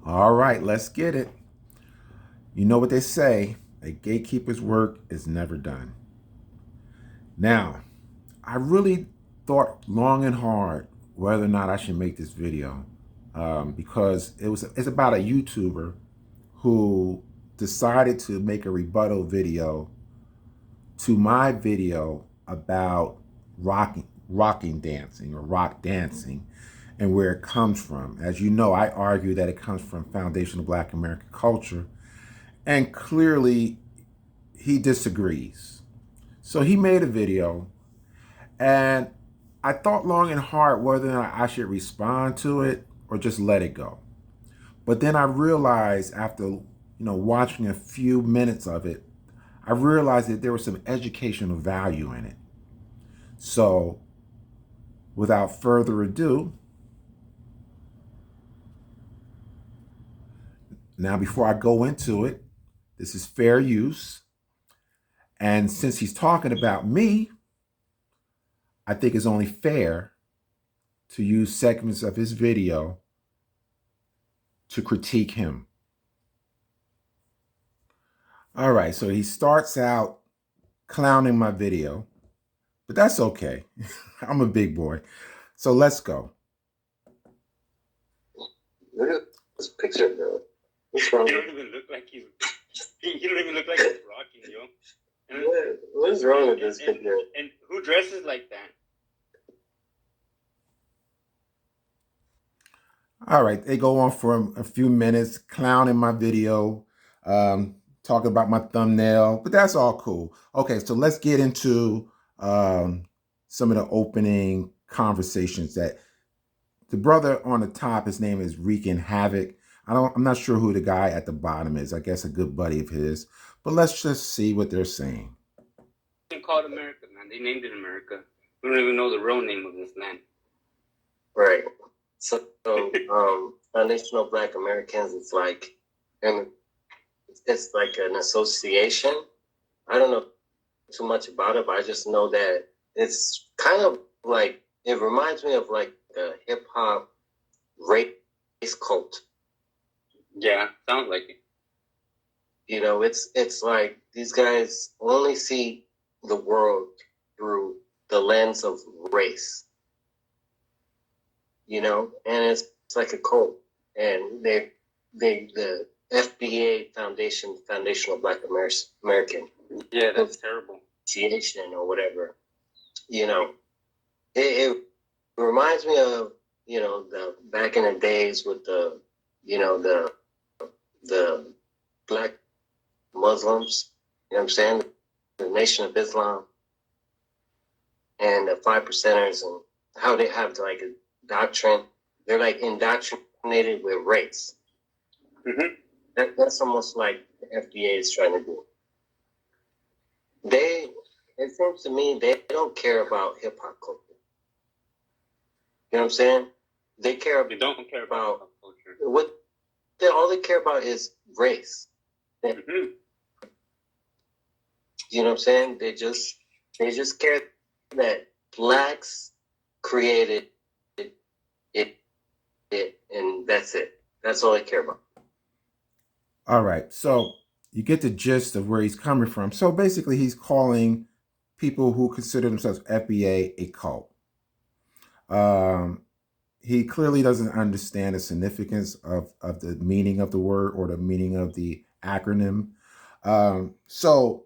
All right, let's get it. You know what they say, a gatekeeper's work is never done. Now, I really thought long and hard whether or not I should make this video because it's about a YouTuber who decided to make a rebuttal video to my video about rocking dancing or rock dancing and where it comes from. As you know, I argue that it comes from foundational Black American culture, and clearly he disagrees. So he made a video, and I thought long and hard whether or not I should respond to it or just let it go. But then I realized after watching a few minutes of it, I realized that there was some educational value in it. So without further ado, now before I go into it, this is fair use. And since he's talking about me, I think it's only fair to use segments of his video to critique him. All right, so he starts out clowning my video, but that's okay. I'm a big boy. So let's go. Look at this picture, bro. What's wrong? He don't even look like he don't even look like he's rocking, yo. And, What is wrong with this picture? And who dresses like that? All right, they go on for a few minutes, clowning my video, talking about my thumbnail, but that's all cool. Okay, so let's get into some of the opening conversations that the brother on the top, his name is Wreaking Havoc. I'm not sure who the guy at the bottom is. I guess a good buddy of his, but let's just see what they're saying. They called America, man. They named it America. We don't even know the real name of this land. Right. So, foundational Black Americans, it's like an association. I don't know too much about it, but I just know that it's kind of like, it reminds me of like a hip hop race cult. Yeah, sounds like it. You know, it's like these guys only see the world through the lens of race. You know, and it's like a cult. And the FBA Foundation, Foundational Black American. Yeah, that's terrible. Association or whatever. You know, it reminds me of, the back in the days with the Black Muslims, you know what I'm saying? The Nation of Islam and the 5%ers, and how they have like a doctrine. They're like indoctrinated with race. Mm-hmm. That's almost like the FBA is trying to do. It seems to me they don't care about hip hop culture. You know what I'm saying? They don't care about culture. All they care about is race. Mm-hmm. You know what I'm saying? They just care that blacks created it, and that's it. That's all they care about. All right, so you get the gist of where he's coming from. So basically, he's calling people who consider themselves FBA a cult. He clearly doesn't understand the significance of the meaning of the word or the meaning of the acronym. So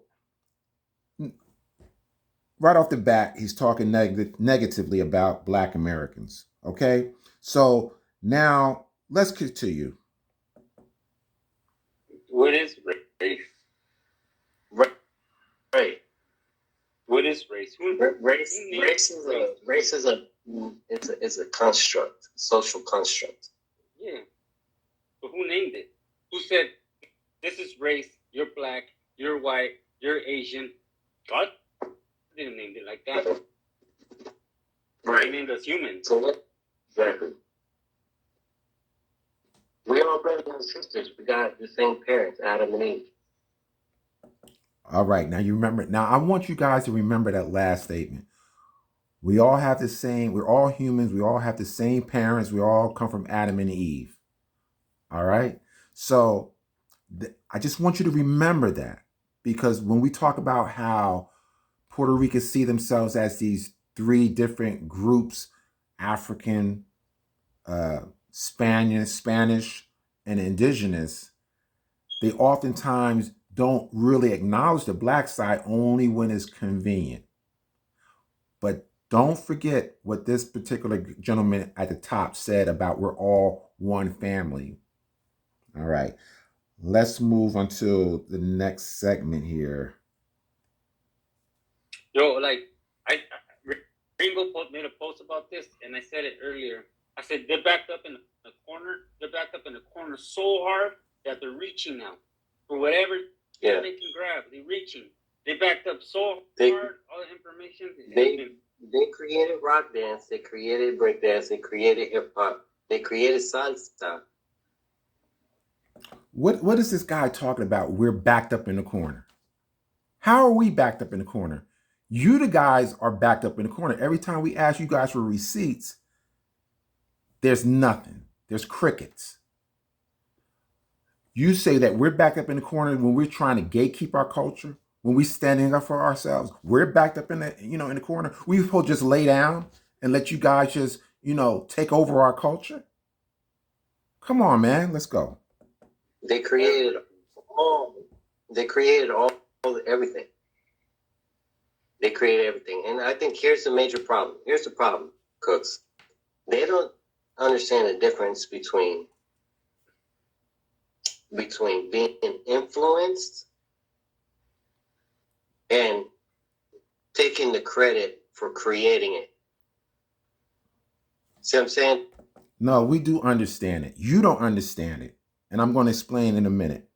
right off the bat, he's talking negatively about Black Americans. Okay, so now let's continue. What is race? Right. What is race? Race is a construct, social construct. Yeah. But who named it? Who said this is race? You're black. You're white. You're Asian. God didn't name it like that. Right. He named us humans. So exactly. We all brothers and sisters. We got the same parents, Adam and Eve. All right, now you remember. Now I want you guys to remember that last statement. We all have the same. We're all humans. We all have the same parents. We all come from Adam and Eve. All right. So I just want you to remember that, because when we talk about how Puerto Ricans see themselves as these three different groups, African, Spanish, and indigenous, they oftentimes don't really acknowledge the black side only when it's convenient. But don't forget what this particular gentleman at the top said about we're all one family. All right. Let's move on to the next segment here. Yo, like Ringo made a post about this, and I said it earlier. I said they're backed up in the corner. They're backed up in the corner so hard that they're reaching now for whatever they can grab. They're reaching. They backed up so hard. All the information. They created rock dance. They created break dance. They created hip hop. They created salsa. What is this guy talking about? We're backed up in the corner. How are we backed up in the corner? You the guys are backed up in the corner. Every time we ask you guys for receipts, there's nothing. There's crickets. You say that we're backed up in the corner when we're trying to gatekeep our culture, when we're standing up for ourselves. We're backed up in the, in the corner. We supposed to just lay down and let you guys just, take over our culture. Come on, man. Let's go. They created everything. They created everything. And I think here's the major problem. Here's the problem, Cooks. They don't understand the difference between being influenced and taking the credit for creating it. See what I'm saying? No, we do understand it. You don't understand it. And I'm going to explain in a minute.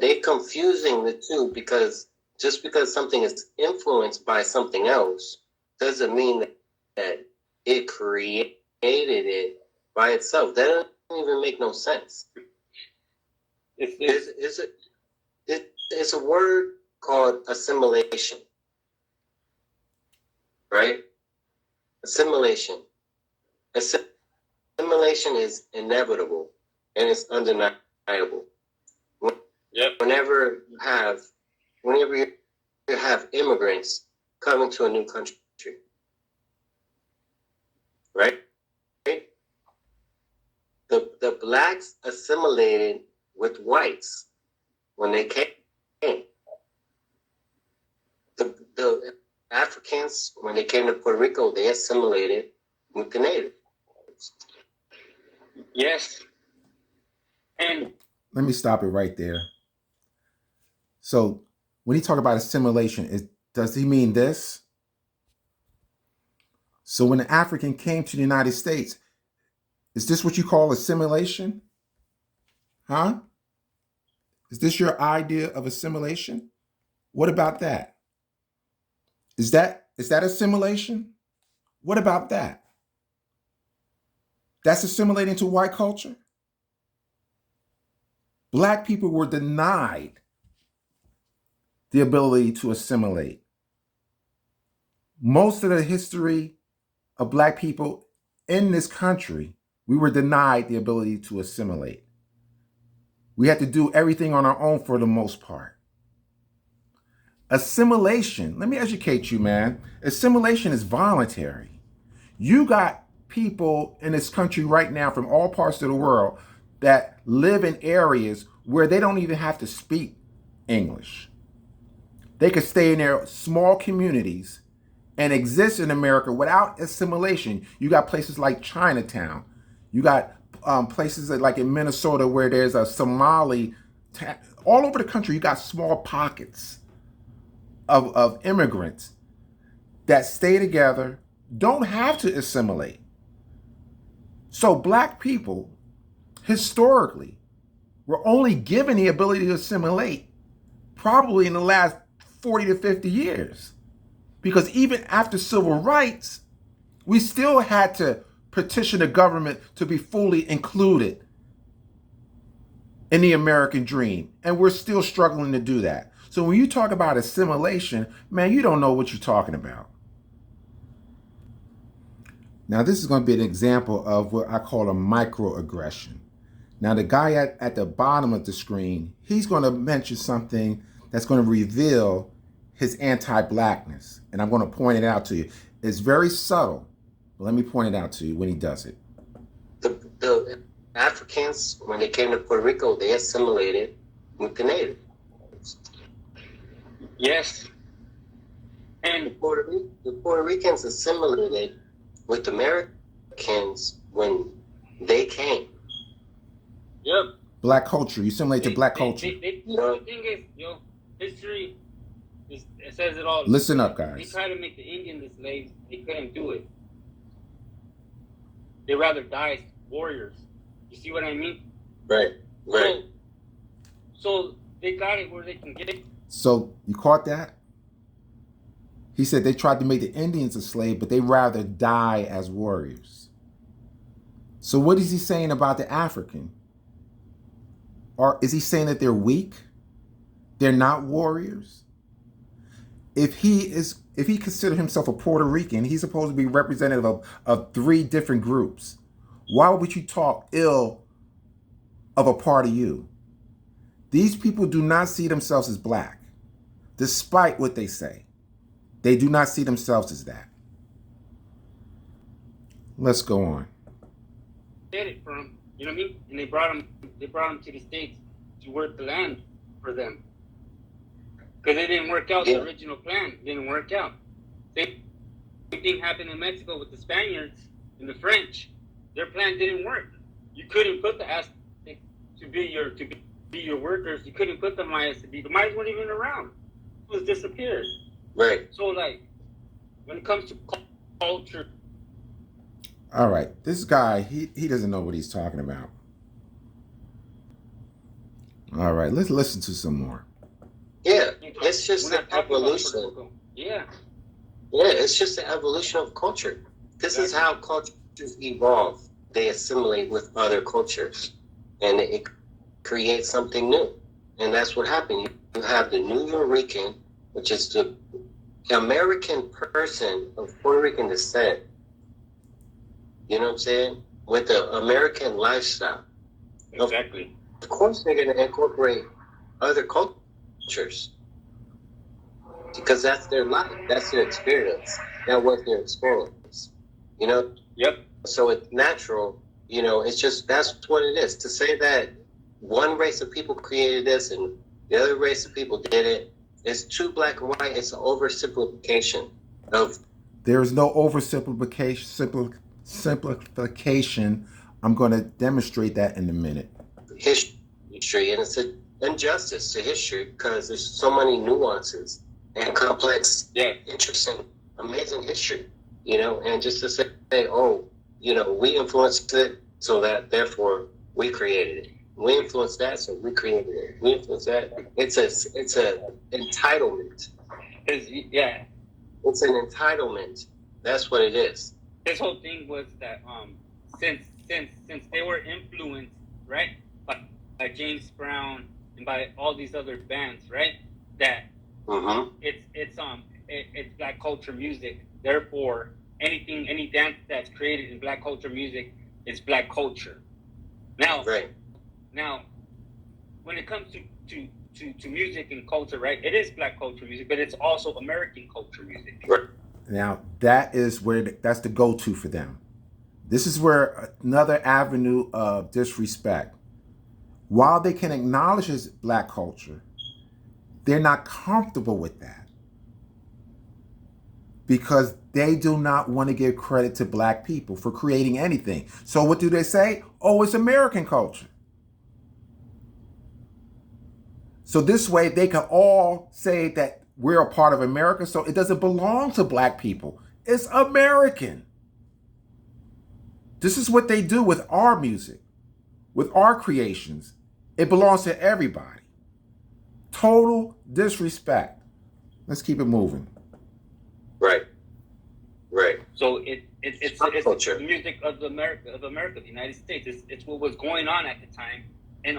They're confusing the two, because just because something is influenced by something else doesn't mean that it created it by itself. That doesn't even make no sense. It's a word called assimilation, right? Assimilation. Assimilation is inevitable and it's undeniable. Whenever you have immigrants coming to a new country, right? The blacks assimilated with whites when they came. The Africans, when they came to Puerto Rico, they assimilated with the natives. Yes. And let me stop it right there. So when he talk about assimilation, does he mean this? So when the African came to the United States, is this what you call assimilation? Huh? Is this your idea of assimilation? What about that? Is that assimilation? What about that? That's assimilating to white culture? Black people were denied the ability to assimilate. Most of the history of Black people in this country, we were denied the ability to assimilate. We had to do everything on our own for the most part. Assimilation, let me educate you, man. Assimilation is voluntary. You got people in this country right now from all parts of the world that live in areas where they don't even have to speak English. They could stay in their small communities and exist in America without assimilation. You got places like Chinatown. You got places like in Minnesota where there's a Somali. All over the country, you got small pockets of immigrants that stay together, don't have to assimilate. So Black people, historically, were only given the ability to assimilate probably in the last 40 to 50 years. Because even after civil rights, we still had to petition the government to be fully included in the American dream. And we're still struggling to do that. So when you talk about assimilation, man, you don't know what you're talking about. Now, this is going to be an example of what I call a microaggression. Now, the guy at the bottom of the screen, he's going to mention something that's going to reveal his anti-blackness. And I'm going to point it out to you. It's very subtle, but let me point it out to you when he does it. The Africans, when they came to Puerto Rico, they assimilated with the natives. Yes. And the Puerto Ricans assimilated with Americans when they came. Yep. Black culture. You assimilate to black culture. The thing is, history it says it all. Listen up, guys. They tried to make the Indians the slaves. They couldn't do it. They rather die as warriors. You see what I mean? Right. So they got it where they can get it. So you caught that? He said they tried to make the Indians a slave, but they rather die as warriors. So what is he saying about the African? Or is he saying that they're weak? They're not warriors? If he considered himself a Puerto Rican, he's supposed to be representative of 3 different groups. Why would you talk ill of a part of you? These people do not see themselves as black, despite what they say. They do not see themselves as that. Let's go on. Did it for them, you know what I mean? And they brought them to the States to work the land for them. Because it didn't work out. The original plan didn't work out. Same thing happened in Mexico with the Spaniards and the French. Their plan didn't work. You couldn't put the Aztecs to be your workers. You couldn't put the Mayas to be. The Mayas weren't even around. It was disappeared. Right. So like, when it comes to culture. All right, this guy, he doesn't know what he's talking about. All right, let's listen to some more. Yeah, it's just an evolution. Yeah, it's just the evolution of culture. This is how cultures evolve. They assimilate with other cultures, and it creates something new. And that's what happened. You have the Nuyorican, which is the American person of Puerto Rican descent. You know what I'm saying? With the American lifestyle. Exactly. Of course, they're going to incorporate other cultures because that's their life. That's their experience. That was their experience. You know? Yep. So it's natural. You know, it's just that's what it is. To say that one race of people created this and the other race of people did it, it's too black and white. It's an oversimplification of. There is no oversimplification. Simplification. I'm going to demonstrate that in a minute. History, and it's an injustice to history because there's so many nuances and complex, interesting, amazing history, you know, and just to say, oh, you know, we influenced it, so that therefore we created it. We influenced that, so we created it. We influenced that. It's a entitlement. It's an entitlement. That's what it is. This whole thing was that since they were influenced, right, by James Brown and by all these other bands, right, that it's black culture music. Therefore, any dance that's created in black culture music is black culture. Now, when it comes to music and culture, right, it is black culture music, but it's also American culture music. Right. Now, that's the go-to for them. This is where another avenue of disrespect. While they can acknowledge as black culture, they're not comfortable with that because they do not want to give credit to black people for creating anything. So what do they say? Oh, it's American culture. So this way they can all say that we're a part of America, so it doesn't belong to black people. It's American. This is what they do with our music, with our creations. It belongs to everybody. Total disrespect. Let's keep it moving. Right. So it's the music of America, the United States. It's what was going on at the time, and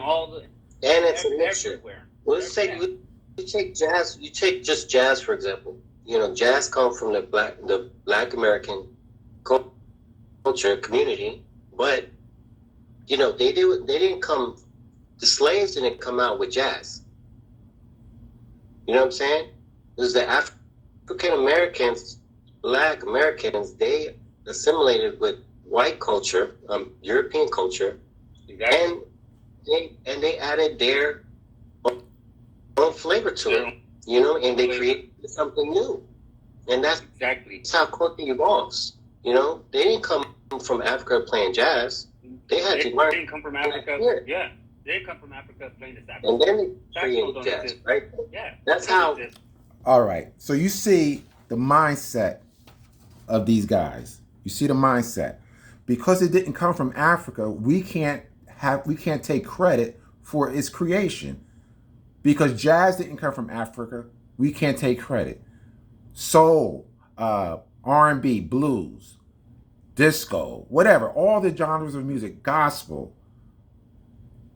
it's a mixture. Everywhere. Well, let's say you take jazz. You take just jazz, for example. You know, jazz comes from the black American culture community, but you know, they didn't come. The slaves didn't come out with jazz. You know what I'm saying? It was the African Americans, Black Americans. They assimilated with white culture, European culture, and they added their own flavor to it. You know, and they created something new. And that's how culture evolves. You know, they didn't come from Africa playing jazz. They had to learn. They didn't come from Africa. Yeah. They didn't come from Africa playing the saxophone. And then they created jazz, right? Yeah. That's how. All right. So you see the mindset of these guys. You see the mindset. Because it didn't come from Africa, we can't take credit for its creation. Because jazz didn't come from Africa, we can't take credit. Soul, R&B, blues, disco, whatever, all the genres of music, gospel.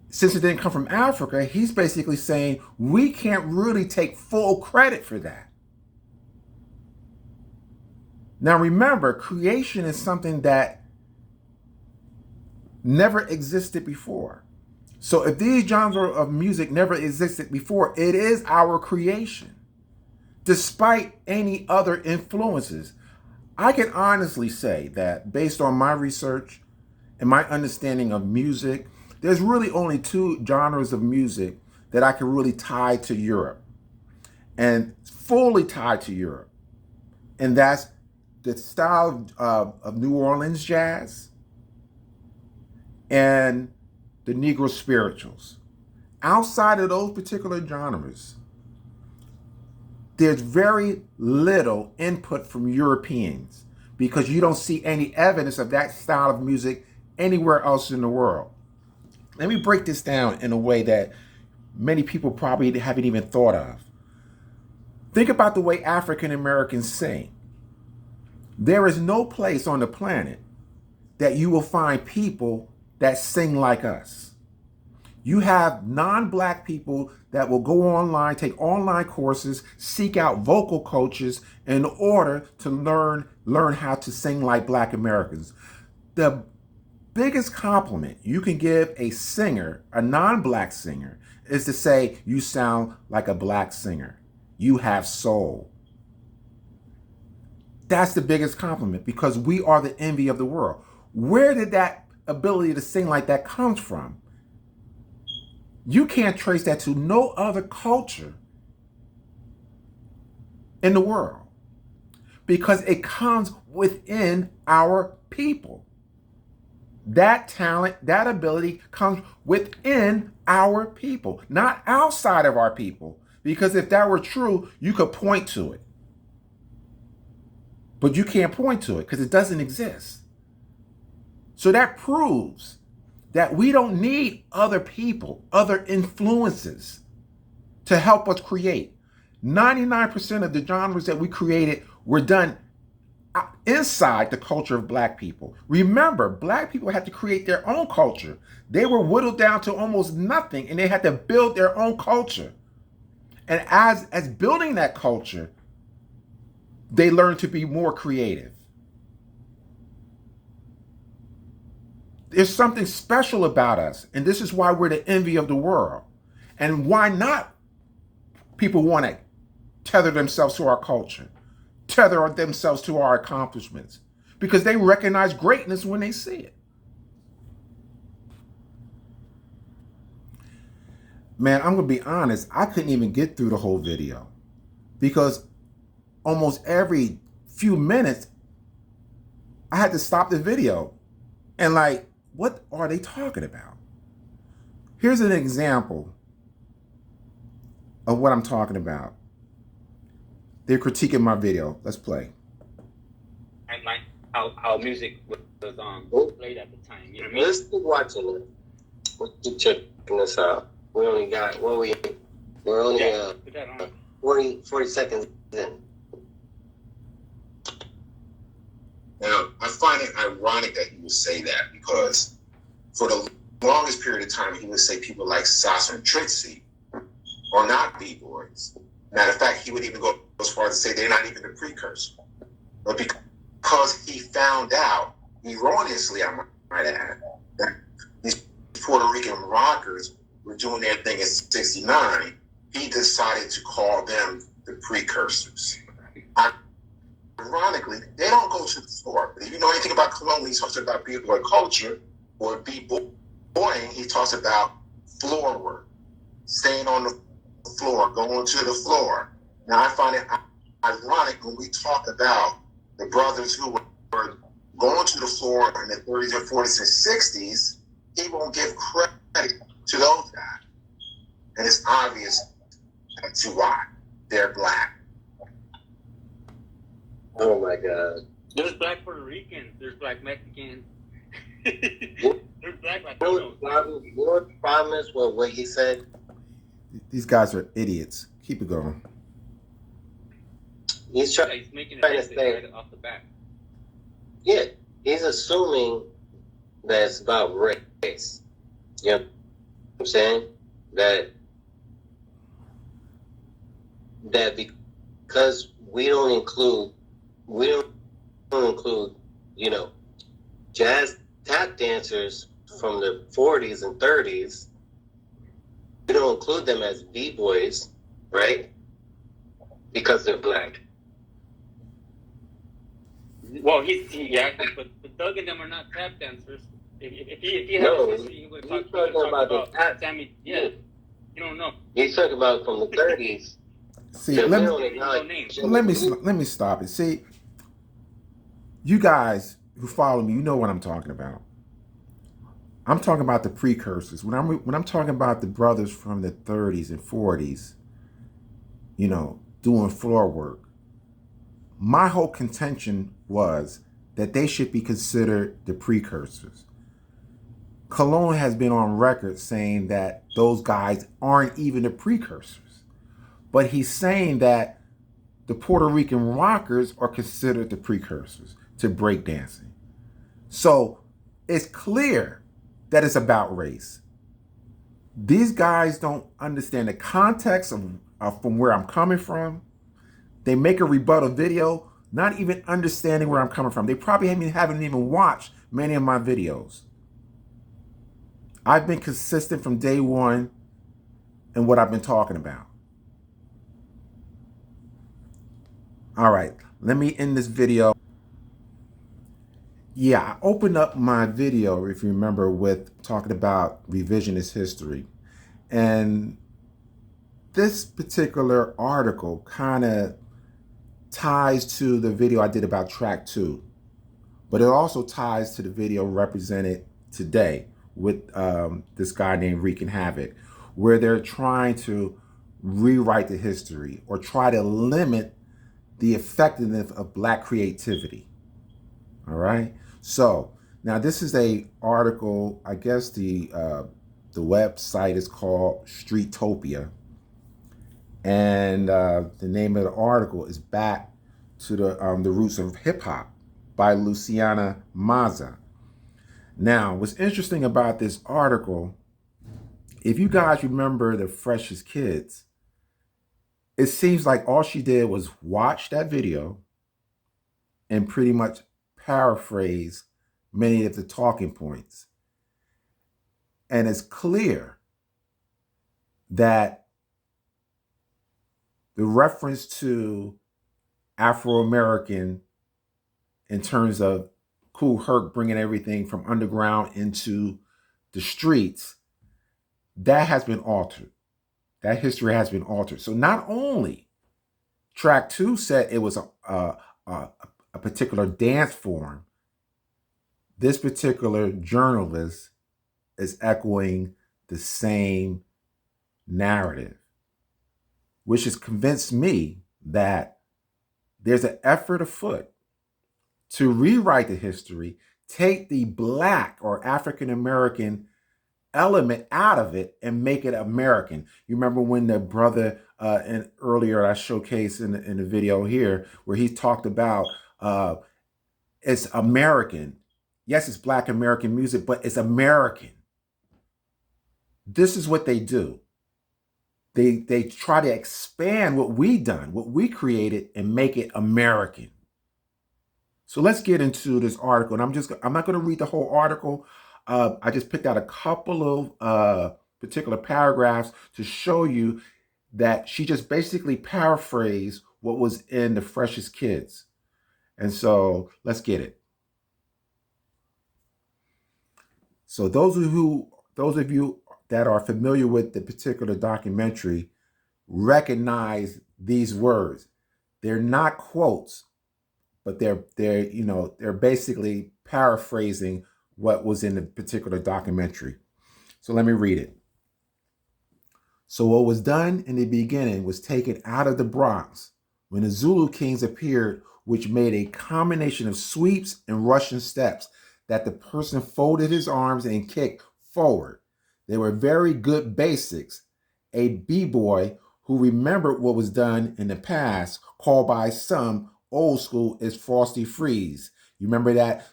Since it didn't come from Africa, he's basically saying we can't really take full credit for that. Now remember, creation is something that never existed before. So if these genres of music never existed before, it is our creation. Despite any other influences, I can honestly say that based on my research and my understanding of music, there's really only two genres of music that I can really tie to Europe and fully tied to Europe. And that's the style of New Orleans jazz and the Negro spirituals. Outside of those particular genres, there's very little input from Europeans because you don't see any evidence of that style of music anywhere else in the world. Let me break this down in a way that many people probably haven't even thought of. Think about the way African Americans sing. There is no place on the planet that you will find people that sing like us. You have non-Black people that will go online, take online courses, seek out vocal coaches in order to learn how to sing like Black Americans. The biggest compliment you can give a singer, a non-Black singer, is to say, you sound like a Black singer. You have soul. That's the biggest compliment because we are the envy of the world. Where did that ability to sing like that come from? You can't trace that to no other culture in the world because it comes within our people. That talent, that ability comes within our people, not outside of our people. Because if that were true, you could point to it. But you can't point to it because it doesn't exist. So that proves that we don't need other people, other influences to help us create. 99% of the genres that we created were done inside the culture of Black people. Remember, Black people had to create their own culture. They were whittled down to almost nothing and they had to build their own culture. And as building that culture, they learned to be more creative. There's something special about us, and this is why we're the envy of the world. And why not people want to tether themselves to our culture, tether themselves to our accomplishments, because they recognize greatness when they see it. Man, I'm going to be honest, I couldn't even get through the whole video because almost every few minutes, I had to stop the video and like, what are they talking about? Here's an example of what I'm talking about. They're critiquing my video. Let's play. And like how music was played at the time. You know what I mean? Let's keep watching it. Let's keep checking this out. We only got we're only 40 seconds in. Now, I find it ironic that he would say that because for the longest period of time, he would say people like Sasa and Trixie are not B-boys. Matter of fact, he would even go as far as to say they're not even the precursor. But because he found out, erroneously, I might add, that these Puerto Rican rockers were doing their thing in '69, he decided to call them the precursors. Ironically, they don't go to the floor. But if you know anything about Cologne, he talks about b-boy culture or b-boying, he talks about floor work, staying on the floor, going to the floor. Now, I find it ironic when we talk about the brothers who were going to the floor in the 30s and 40s and 60s, he won't give credit to those guys. And it's obvious to why. They're black. Oh my God. There's black Puerto Ricans. There's black Mexicans. There's black Latinos. What problem is what he said? These guys are idiots. Keep it going. He's making trying it to say right off the bat. Yeah, he's assuming that it's about race. You know what I'm saying? That because we don't include, you know, jazz tap dancers from the 40s and 30s. We don't include them as b-boys, right? Because they're black. Well, but Doug and them are not tap dancers. If he had No, a history, he would he's talk talking about about the tap. Sammy. Yeah, you don't know. He's talking about from the 30s. See, let me stop it. See, you guys who follow me, you know what I'm talking about. I'm talking about the precursors. When I'm talking about the brothers from the 30s and 40s, you know, doing floor work, my whole contention was that they should be considered the precursors. Cologne has been on record saying that those guys aren't even the precursors. But he's saying that the Puerto Rican rockers are considered the precursors to breakdancing. So it's clear that it's about race. These guys don't understand the context of from where I'm coming from. They make a rebuttal video, not even understanding where I'm coming from. They probably haven't even watched many of my videos. I've been consistent from day one in what I've been talking about. All right, let me end this video. Yeah, I opened up my video, if you remember, with talking about revisionist history. And this particular article kind of ties to the video I did about track 2. But it also ties to the video represented today with this guy named Wreaking Havoc, where they're trying to rewrite the history or try to limit the effectiveness of black creativity. All right. So now this is a article. I guess the website is called Streetopia, and the name of the article is Back to the Roots of Hip Hop by Luciana Mazza. Now, what's interesting about this article, if you guys remember the Freshest Kids, it seems like all she did was watch that video and pretty much paraphrase many of the talking points. And it's clear that the reference to Afro-American in terms of Kool Herc bringing everything from underground into the streets, that has been altered. That history has been altered. So not only track 2 said it was a particular dance form, this particular journalist is echoing the same narrative, which has convinced me that there's an effort afoot to rewrite the history, take the black or African American element out of it and make it American. You remember when the brother and earlier I showcased in the video here where he talked about it's American. Yes, it's Black American music, but it's American. This is what they do. They try to expand what we done, what we created, and make it American. So let's get into this article. And I'm not going to read the whole article. I just picked out a couple of particular paragraphs to show you that she just basically paraphrased what was in The Freshest Kids. And so let's get it. So those of you that are familiar with the particular documentary recognize these words. They're not quotes, but they're basically paraphrasing what was in the particular documentary. So let me read it. So what was done in the beginning was taken out of the Bronx when the Zulu Kings appeared, which made a combination of sweeps and Russian steps that the person folded his arms and kicked forward. They were very good basics. A b-boy who remembered what was done in the past, called by some old school as Frosty Freeze. You remember that?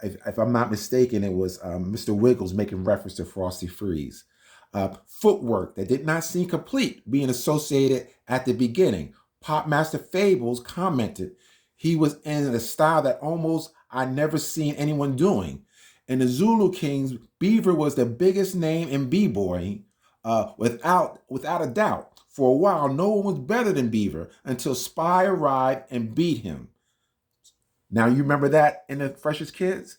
If I'm not mistaken, it was Mr. Wiggles making reference to Frosty Freeze. Footwork that did not seem complete being associated at the beginning. Popmaster Fables commented he was in a style that almost I never seen anyone doing. In the Zulu Kings, Beaver was the biggest name in b-boying, without a doubt. For a while, no one was better than Beaver until Spy arrived and beat him. Now you remember that in The Freshest Kids?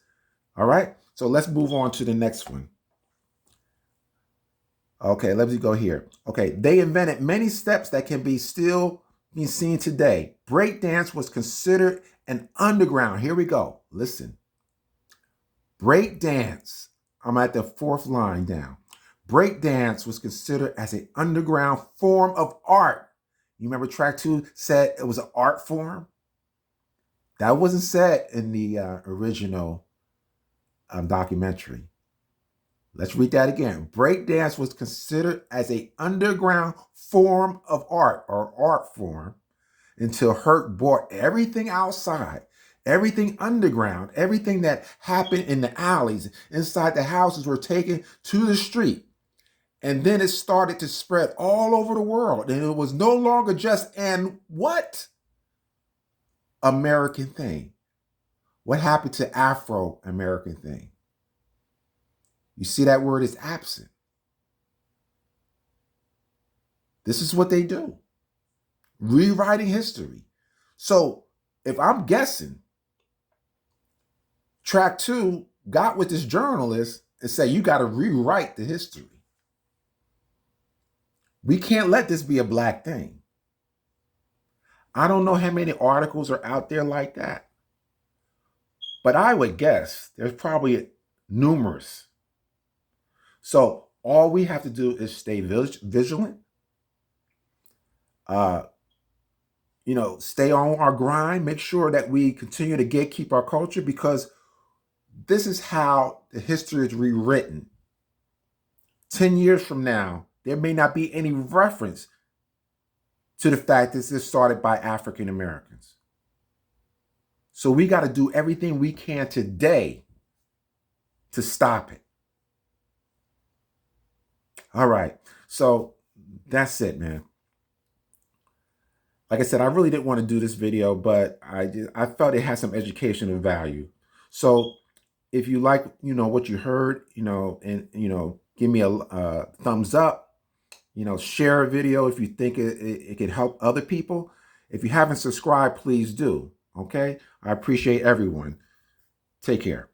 All right, so let's move on to the next one. Okay, let's go here. Okay, they invented many steps that can be still be seen today. Breakdance was considered an underground. Here we go. Listen. Breakdance. I'm at the fourth line down. Breakdance was considered as an underground form of art. You remember track 2 said it was an art form? That wasn't said in the original documentary. Let's read that again. Breakdance was considered as an underground form of art or art form until Hurt bought everything outside, everything underground, everything that happened in the alleys, inside the houses were taken to the street. And then it started to spread all over the world. And it was no longer just an what? American thing. What happened to Afro-American thing? You see that word is absent. This is what they do. Rewriting history. So if I'm guessing, track 2 got with this journalist and say, you got to rewrite the history. We can't let this be a black thing. I don't know how many articles are out there like that, but I would guess there's probably numerous. So all we have to do is stay vigilant, stay on our grind, make sure that we continue to gatekeep our culture, because this is how the history is rewritten. 10 years from now, there may not be any reference to the fact that this is started by African Americans. So we got to do everything we can today to stop it. All right. So that's it, man. Like I said, I really didn't want to do this video, but I felt it had some educational value. So if you like, what you heard, and, give me a thumbs up, share a video if you think it could help other people. If you haven't subscribed, please do. Okay. I appreciate everyone. Take care.